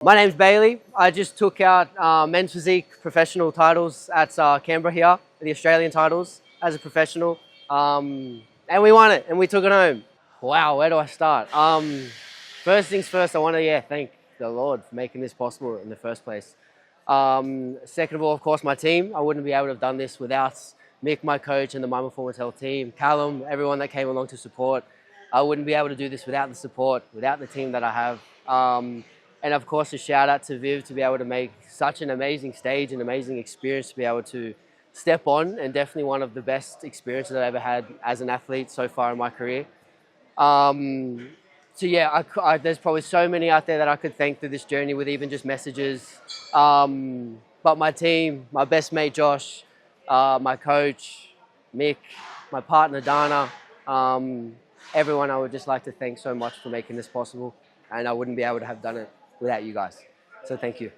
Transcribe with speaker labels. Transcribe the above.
Speaker 1: My name's Bailey. I just took out men's physique professional titles at Canberra here, the Australian titles as a professional. And we won it and we took it home. Wow, where do I start? First things first, I want to thank the Lord for making this possible in the first place. Second of all, of course, my team. I wouldn't be able to have done this without Mick, my coach, and the My Performance Health team, Callum, everyone that came along to support. I wouldn't be able to do this without the support, without the team that I have. And of course, a shout out to Viv to be able to make such an amazing stage, an amazing experience to be able to step on, and definitely one of the best experiences I've ever had as an athlete so far in my career. There's probably so many out there that I could thank through this journey with even just messages. But my team, my best mate Josh, my coach Mick, my partner Dana, everyone I would just like to thank so much for making this possible. And I wouldn't be able to have done it without you guys. So thank you.